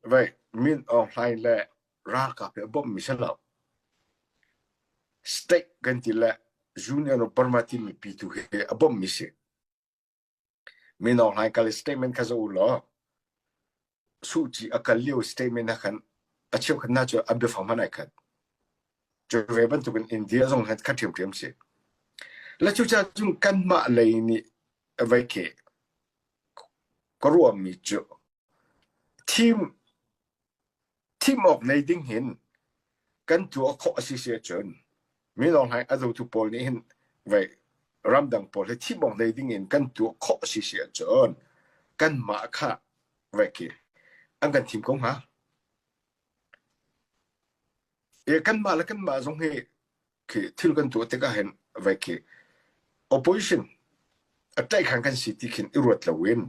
vậy min online là ra cả cái bom mi sao stake gần thì là junior no permati mi pitu he bom mi se min online cái statement cái gì lo suci akal liu statement akan achiu kan na cho abde phama nai kan cho về bên tụi India dòng hết khát thiểm se là chú cha chúng căn mạ lấy ni vậy kể có ruộng mi cho team of này đinh hin căn chúa khó xí xí chân mi long hai adu tu pol ni hin vậy ram dang pol team of này đinh hin căn chúa khó xí xí chân căn mạ khác vậy kể anh căn team công hả căn mạ là căn mạ dòng he kể thiếu căn chúa tất cả hin vậy kể opposition attack hàng căn city hin irot là win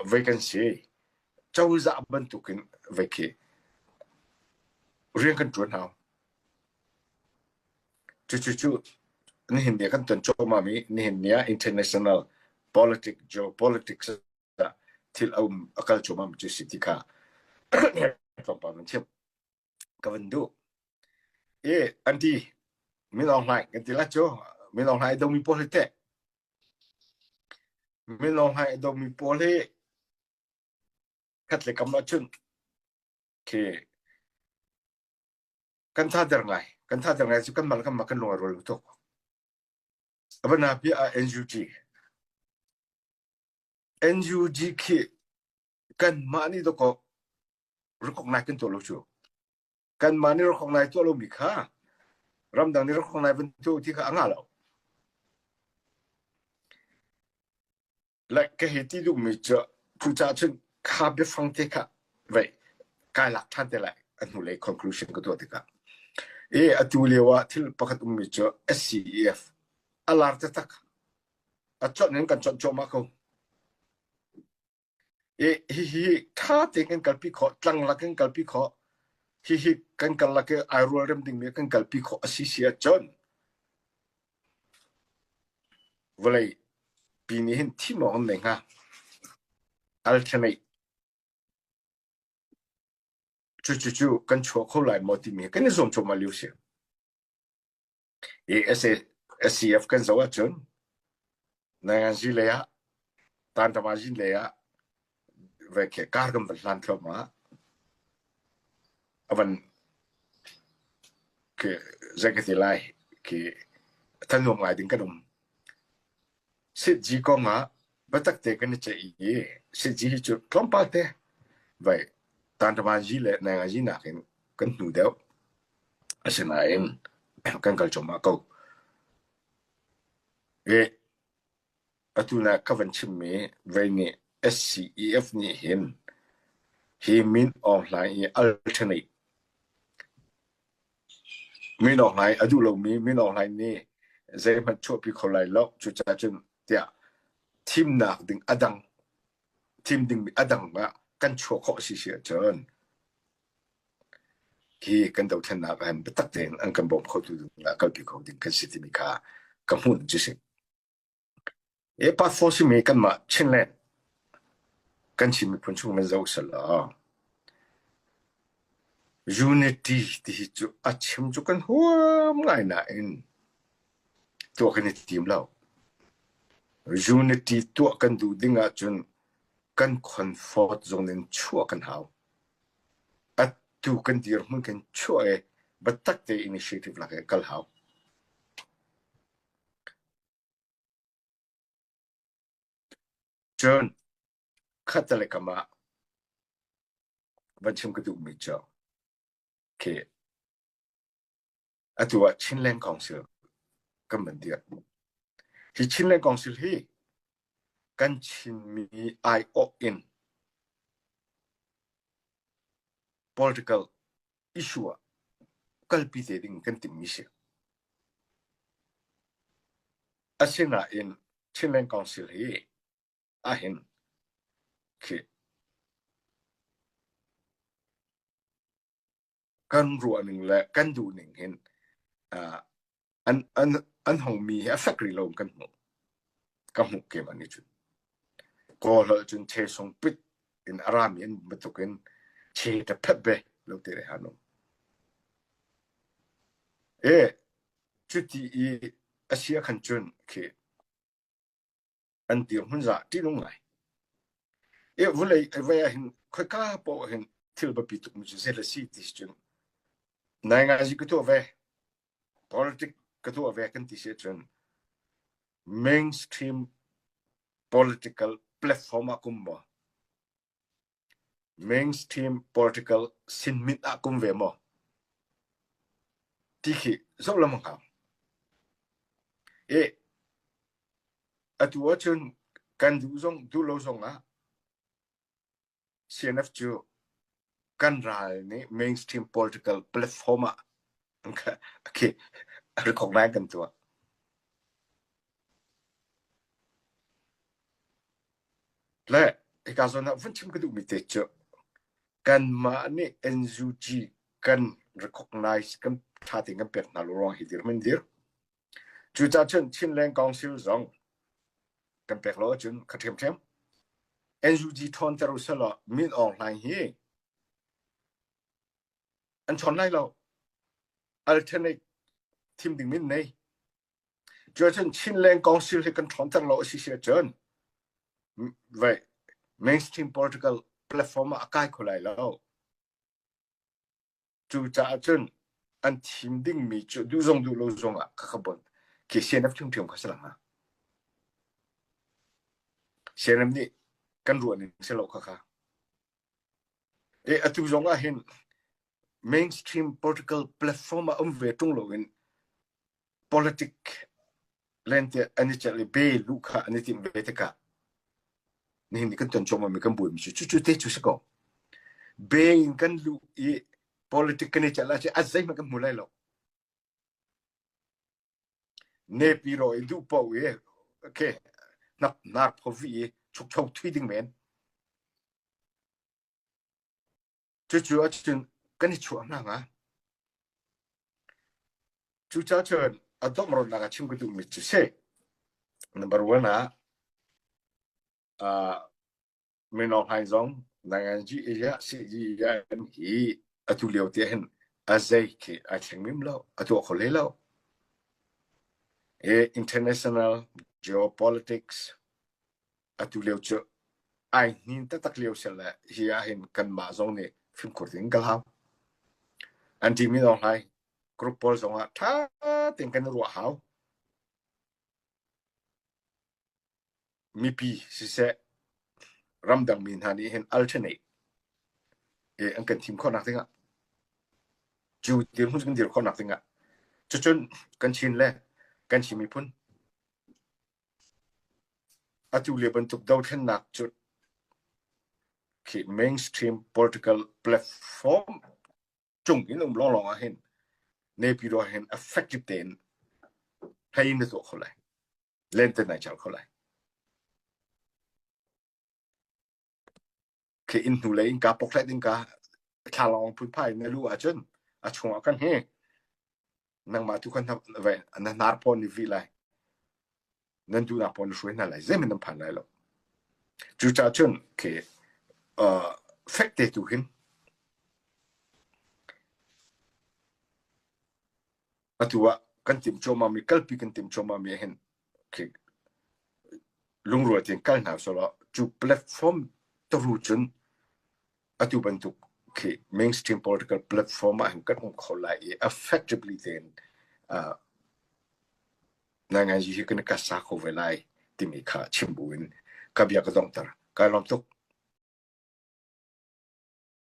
vacancy châu dạ bên tụ kinh vậy kì riêng căn chuẩn nào chú ni hình địa căn tuần cho mà mi ni hình địa international politics geopolitics til ông akal cho mà chú city ka trong bao nhiêu chip cái vấn đề anti mình online cái là cho mình online đâu mi politics mình online đâu mi politics cắt lấy cầm nó chân thì kan tha der ngai chu kan mal kam makan lo ro to abana bi a NUG ki kan mani do ko recognize kan to lo chu kan mani recognize to lo mi kha ram dang ni recognize ben to ti ka anga lo la ke he ti du mi cha chu cha chen kha be phang te ka vậy cái lạc than te lại anh hùng lấy conclusion của tôi thì cả atuliwa til pakat mi cho SCEF alar te tak chọn nên cần chọn cho mà không hi tha te kan kalpi kho tlang la kan kalpi kho hi kan kal la ke airul rem ding me kan kalpi kho asisia chon volei pini hin thimo on ne nga alternate chú跟错后来冇啲咩，跟你做嘛流行。SCF 跟走啊准，那是嚟啊，但係嘛是嚟啊，為佢加咁多爛條嘛，阿文佢這個啲來佢睇弄來點解咁？實際講啊，不得嘅跟你做嘢，實際就講白啲，為。tanpa majile na ngajina kan nudel asinain kan kal choma ko atuna kavan chimme veni SCEF ni hin he min online alternate min online adu lo min online ni zai man cho pi kholai lo chu cha chun tia team na ding adang team ding adang ma kan chua khó xí xí chơn khi kan đầu tiên là em bắt tên anh kan bom khó tu là cái bị khó định kan city mi ka kan hun chứ gì bắt phố xí mi kan mà chen lên kan chỉ mi phun chung mình giàu sờ unity thì chú chim chú kan hoa ngay nãy tua kan team lâu unity tua kan du ding à chun kan comfort zone nên chua kan hao tu kan dir mun kan chua batak te initiative la kal hao chon khatale kama banchim ka du mi cho ke atua Chinland Council kan bandia hi Chinland Council hi kan chin mi in political issue kalpi te ding kan tim mi se asena in Chinland Council hi ahin ke kan ruaning la kan du ning hin an hong mi ha factory lo kan mu ke mani chu ko lo chun che song pit in Aramian betukin che ta pebe lo tere hanu chuti I Asia kanchun ke antir hunza tinungai vulai vaya hin khaka po hin tilba pitu mu zela cities chun nanga zikuto ve politic kato ve kan ti chun mainstream political platform akumba mainstream political sinmit akum ve mo tiki zolam ka atu chun kan du lo zong a CNF chu kan ral ni mainstream political platform okay recognize kan tu le ikazona funchim kudu mite chu kan ma ni NUG kan recognize kan thati kan pek na lo hidir mendir chu cha chen Chinland Council zong kan pek lo chun khathem them NUG thon taru sala min online hi an chon lai lo alternate team ding min nei cho chen Chinland Council he kan thon tar lo si se chen vậy mainstream political platform akai kholai lo chu cha chen an team ding mi chu du lo zong a khabon ke CNF chung chung khasala ha CNF ni kan ruan ni selo kha atu zong a hin mainstream political platform ve tung lo in politic lente anichali be lukha anitim veteka ni kan ton choma mi kan bu mi chu te chu sako be in kan lu I politic kan chala che azai ma kan mulai lo ne piro du po okay nar phovi chuk chok tweeding men chu achun kan chu na nga chu cha chen adom ro na ga chim ku du mi chu se number 1 Mino hai zong nangan ji ya si ji ya hi atu liao te hen azai ke a chengmim lo atu khole lo international geopolitics atu liao chu ai nin ta tak liao sela hi a hen kan ma zong ne phim kurting kal ha anti mino hai group pol zong a tha ting kan ru hao mi pi si se ramdang min hani hen alternate an kan team kho nak tinga chu dir hun kan dir kho nak tinga chun kan chin le kan chimi pun atu le ban tuk dau then nak chu ki mainstream political platform chung in long a hen ne pi ro hen effective ten hay ne to kholai len te na chal kholai ke in nu le in ka poklet in ka thalong pun pai ne lu a chen a chung kan he nang ma tu kan ve na nar pon ni vi lai nan du na pon shui na lai zem nan pan lai lo chu cha chen ke fact tu hin atua kan tim choma mi kalpi kan tim choma mi hen ke lungro tin kal na so lo chu platform to ru chen atu bantu ke mainstream political platform an kan kholai effectively then nanga ji kan ka sa ko velai timi kha chimbuin ka bia ka dong tar ka lom tok